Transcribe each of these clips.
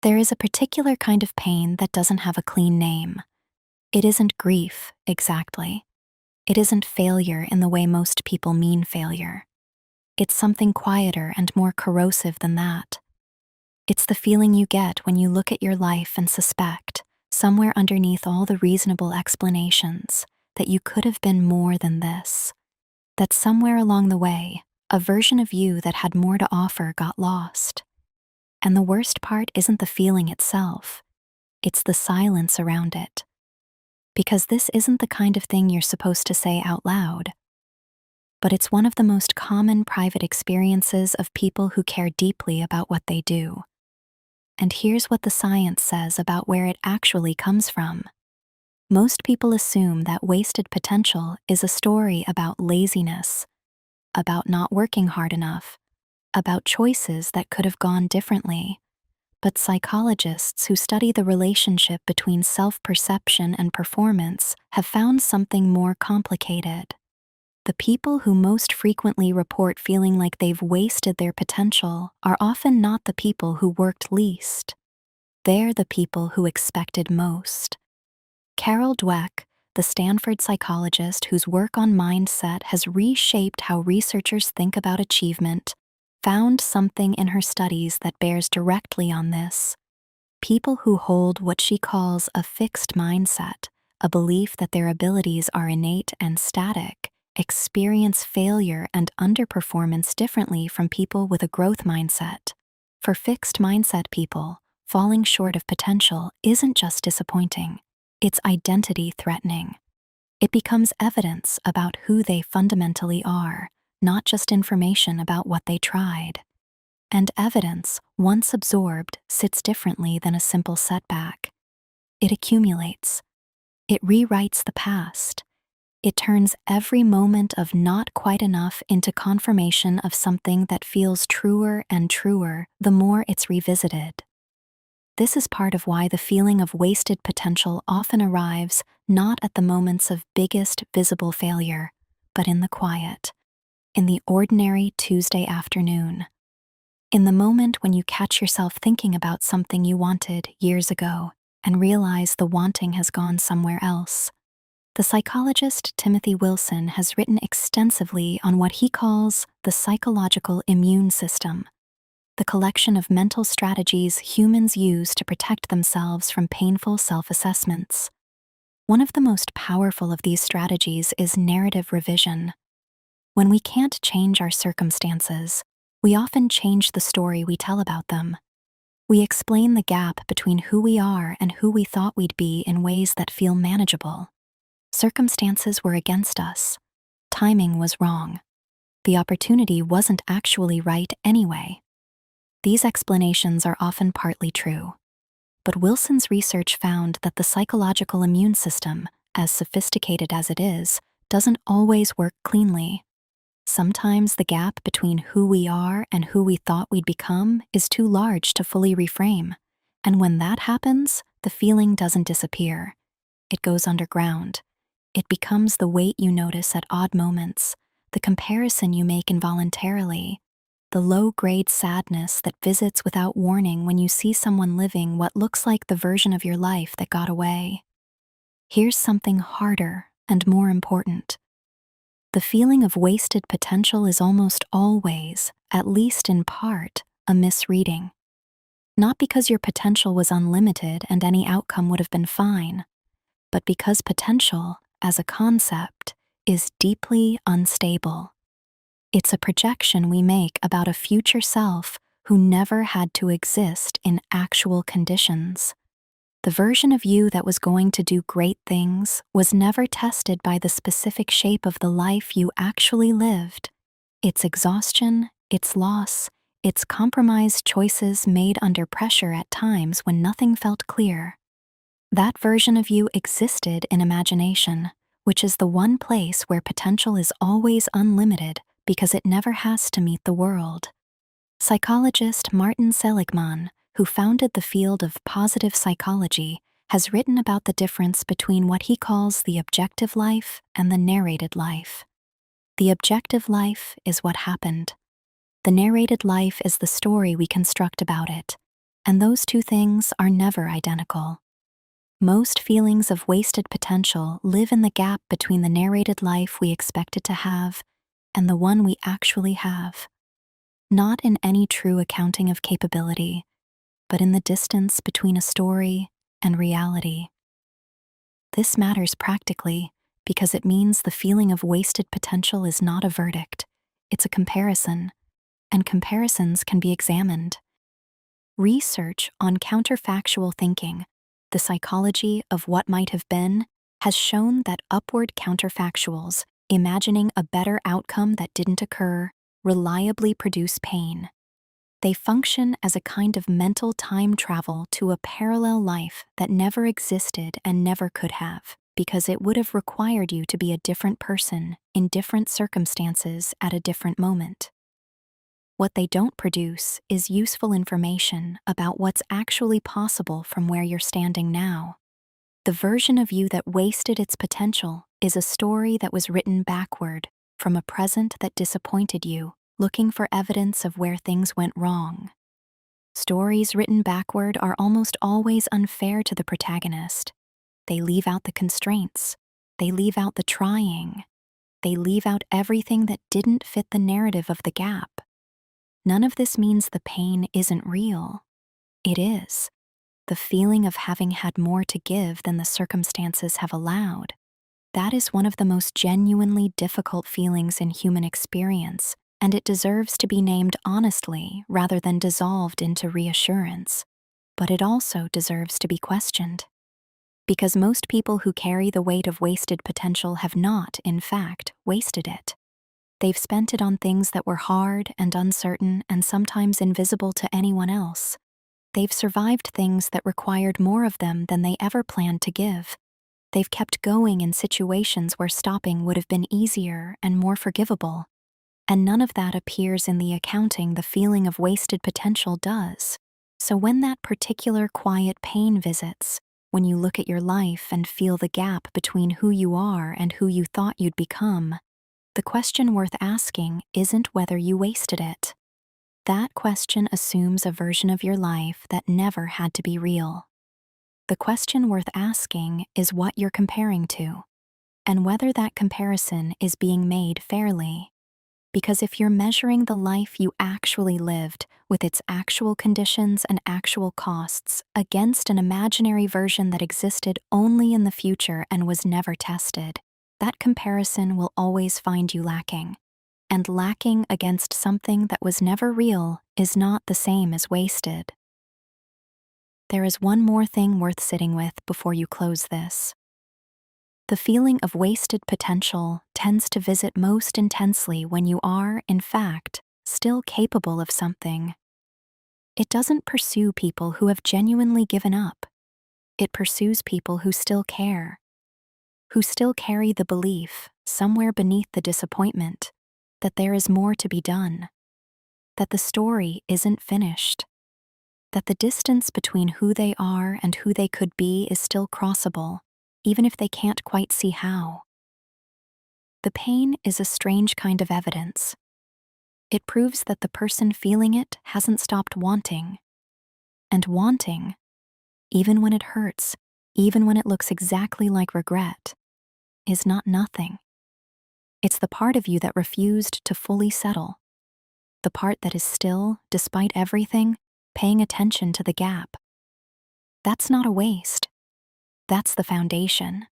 There is a particular kind of pain that doesn't have a clean name. It isn't grief, exactly. It isn't failure in the way most people mean failure. It's something quieter and more corrosive than that. It's the feeling you get when you look at your life and suspect, somewhere underneath all the reasonable explanations, that you could have been more than this. That somewhere along the way, a version of you that had more to offer got lost. And the worst part isn't the feeling itself, it's the silence around it. Because this isn't the kind of thing you're supposed to say out loud. But it's one of the most common private experiences of people who care deeply about what they do. And here's what the science says about where it actually comes from. Most people assume that wasted potential is a story about laziness, about not working hard enough, about choices that could have gone differently. But psychologists who study the relationship between self-perception and performance have found something more complicated. The people who most frequently report feeling like they've wasted their potential are often not the people who worked least. They're the people who expected most. Carol Dweck, the Stanford psychologist whose work on mindset has reshaped how researchers think about achievement, found something in her studies that bears directly on this. People who hold what she calls a fixed mindset, a belief that their abilities are innate and static, experience failure and underperformance differently from people with a growth mindset. For fixed mindset people, falling short of potential isn't just disappointing, it's identity threatening. It becomes evidence about who they fundamentally are, not just information about what they tried. And evidence, once absorbed, sits differently than a simple setback. It accumulates. It rewrites the past. It turns every moment of not quite enough into confirmation of something that feels truer and truer the more it's revisited. This is part of why the feeling of wasted potential often arrives not at the moments of biggest visible failure, but in the quiet, in the ordinary Tuesday afternoon, in the moment when you catch yourself thinking about something you wanted years ago and realize the wanting has gone somewhere else. The psychologist Timothy Wilson has written extensively on what he calls the psychological immune system, the collection of mental strategies humans use to protect themselves from painful self-assessments. One of the most powerful of these strategies is narrative revision. When we can't change our circumstances, we often change the story we tell about them. We explain the gap between who we are and who we thought we'd be in ways that feel manageable. Circumstances were against us. Timing was wrong. The opportunity wasn't actually right anyway. These explanations are often partly true. But Wilson's research found that the psychological immune system, as sophisticated as it is, doesn't always work cleanly. Sometimes the gap between who we are and who we thought we'd become is too large to fully reframe. And when that happens, the feeling doesn't disappear. It goes underground. It becomes the weight you notice at odd moments, the comparison you make involuntarily, the low-grade sadness that visits without warning when you see someone living what looks like the version of your life that got away. Here's something harder and more important. The feeling of wasted potential is almost always, at least in part, a misreading. Not because your potential was unlimited and any outcome would have been fine, but because potential, as a concept, is deeply unstable. It's a projection we make about a future self who never had to exist in actual conditions. The version of you that was going to do great things was never tested by the specific shape of the life you actually lived. Its exhaustion, its loss, its compromised choices made under pressure at times when nothing felt clear. That version of you existed in imagination, which is the one place where potential is always unlimited because it never has to meet the world. Psychologist Martin Seligman, who founded the field of positive psychology, has written about the difference between what he calls the objective life and the narrated life. The objective life is what happened. The narrated life is the story we construct about it. And those two things are never identical. Most feelings of wasted potential live in the gap between the narrated life we expected to have and the one we actually have. Not in any true accounting of capability, but in the distance between a story and reality. This matters practically because it means the feeling of wasted potential is not a verdict, it's a comparison, and comparisons can be examined. Research on counterfactual thinking, the psychology of what might have been, has shown that upward counterfactuals, imagining a better outcome that didn't occur, reliably produce pain. They function as a kind of mental time travel to a parallel life that never existed and never could have, because it would have required you to be a different person in different circumstances at a different moment. What they don't produce is useful information about what's actually possible from where you're standing now. The version of you that wasted its potential is a story that was written backward from a present that disappointed you, looking for evidence of where things went wrong. Stories written backward are almost always unfair to the protagonist. They leave out the constraints. They leave out the trying. They leave out everything that didn't fit the narrative of the gap. None of this means the pain isn't real. It is. The feeling of having had more to give than the circumstances have allowed. That is one of the most genuinely difficult feelings in human experience, and it deserves to be named honestly rather than dissolved into reassurance. But it also deserves to be questioned. Because most people who carry the weight of wasted potential have not, in fact, wasted it. They've spent it on things that were hard and uncertain and sometimes invisible to anyone else. They've survived things that required more of them than they ever planned to give. They've kept going in situations where stopping would have been easier and more forgivable. And none of that appears in the accounting the feeling of wasted potential does. So when that particular quiet pain visits, when you look at your life and feel the gap between who you are and who you thought you'd become, the question worth asking isn't whether you wasted it. That question assumes a version of your life that never had to be real. The question worth asking is what you're comparing to, and whether that comparison is being made fairly. Because if you're measuring the life you actually lived with its actual conditions and actual costs against an imaginary version that existed only in the future and was never tested, that comparison will always find you lacking. And lacking against something that was never real is not the same as wasted. There is one more thing worth sitting with before you close this. The feeling of wasted potential tends to visit most intensely when you are, in fact, still capable of something. It doesn't pursue people who have genuinely given up. It pursues people who still care, who still carry the belief, somewhere beneath the disappointment, that there is more to be done, that the story isn't finished, that the distance between who they are and who they could be is still crossable, even if they can't quite see how. The pain is a strange kind of evidence. It proves that the person feeling it hasn't stopped wanting. And wanting, even when it hurts, even when it looks exactly like regret, is not nothing. It's the part of you that refused to fully settle. The part that is still, despite everything, paying attention to the gap. That's not a waste. That's the foundation.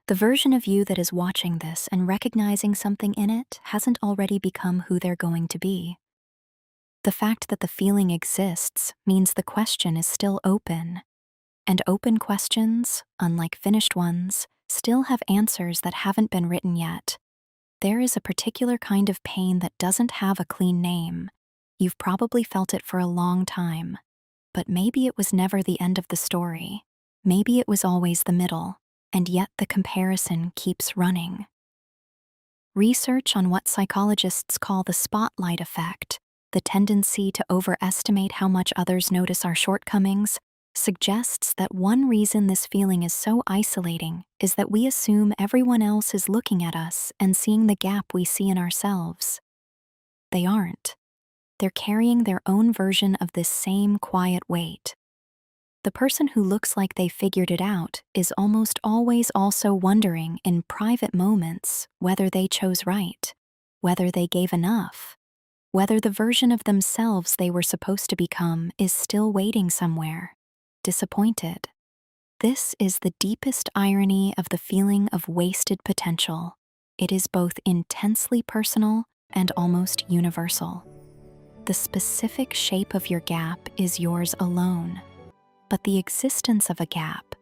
The version of you that is watching this and recognizing something in it hasn't already become who they're going to be. The fact that the feeling exists means the question is still open. And open questions, unlike finished ones, still have answers that haven't been written yet. There is a particular kind of pain that doesn't have a clean name. You've probably felt it for a long time. But maybe it was never the end of the story. Maybe it was always the middle, and yet the comparison keeps running. Research on what psychologists call the spotlight effect, the tendency to overestimate how much others notice our shortcomings, suggests that one reason this feeling is so isolating is that we assume everyone else is looking at us and seeing the gap we see in ourselves. They aren't. They're carrying their own version of this same quiet weight. The person who looks like they figured it out is almost always also wondering in private moments whether they chose right, whether they gave enough, whether the version of themselves they were supposed to become is still waiting somewhere, disappointed. This is the deepest irony of the feeling of wasted potential. It is both intensely personal and almost universal. The specific shape of your gap is yours alone. But the existence of a gap,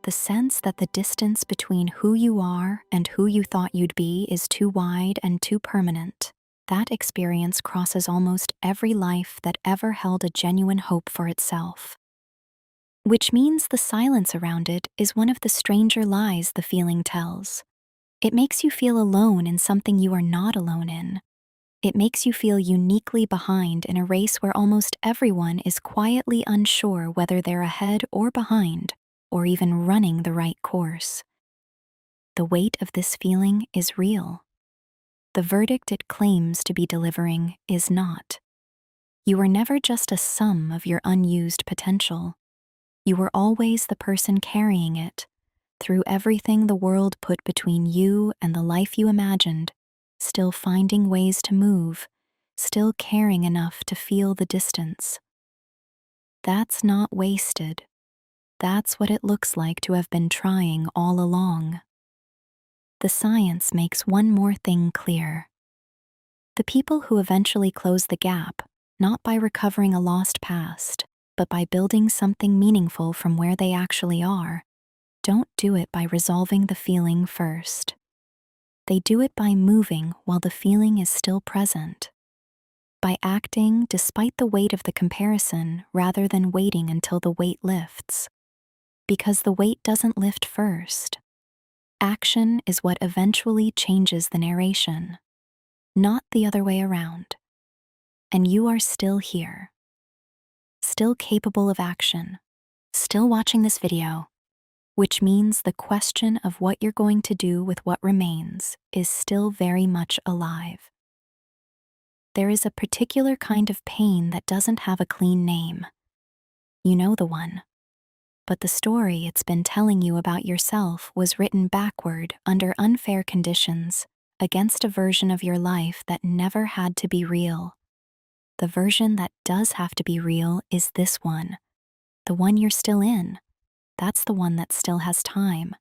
the sense that the distance between who you are and who you thought you'd be is too wide and too permanent, that experience crosses almost every life that ever held a genuine hope for itself. Which means the silence around it is one of the stranger lies the feeling tells. It makes you feel alone in something you are not alone in. It makes you feel uniquely behind in a race where almost everyone is quietly unsure whether they're ahead or behind, or even running the right course. The weight of this feeling is real. The verdict it claims to be delivering is not. You are never just a sum of your unused potential. You were always the person carrying it, through everything the world put between you and the life you imagined, still finding ways to move, still caring enough to feel the distance. That's not wasted. That's what it looks like to have been trying all along. The science makes one more thing clear. The people who eventually close the gap, not by recovering a lost past, but by building something meaningful from where they actually are, don't do it by resolving the feeling first. They do it by moving while the feeling is still present. By acting despite the weight of the comparison rather than waiting until the weight lifts. Because the weight doesn't lift first. Action is what eventually changes the narration, not the other way around. And you are still here. Still capable of action. Still watching this video. Which means the question of what you're going to do with what remains is still very much alive. There is a particular kind of pain that doesn't have a clean name. You know the one. But the story it's been telling you about yourself was written backward under unfair conditions, against a version of your life that never had to be real. The version that does have to be real is this one. The one you're still in. That's the one that still has time.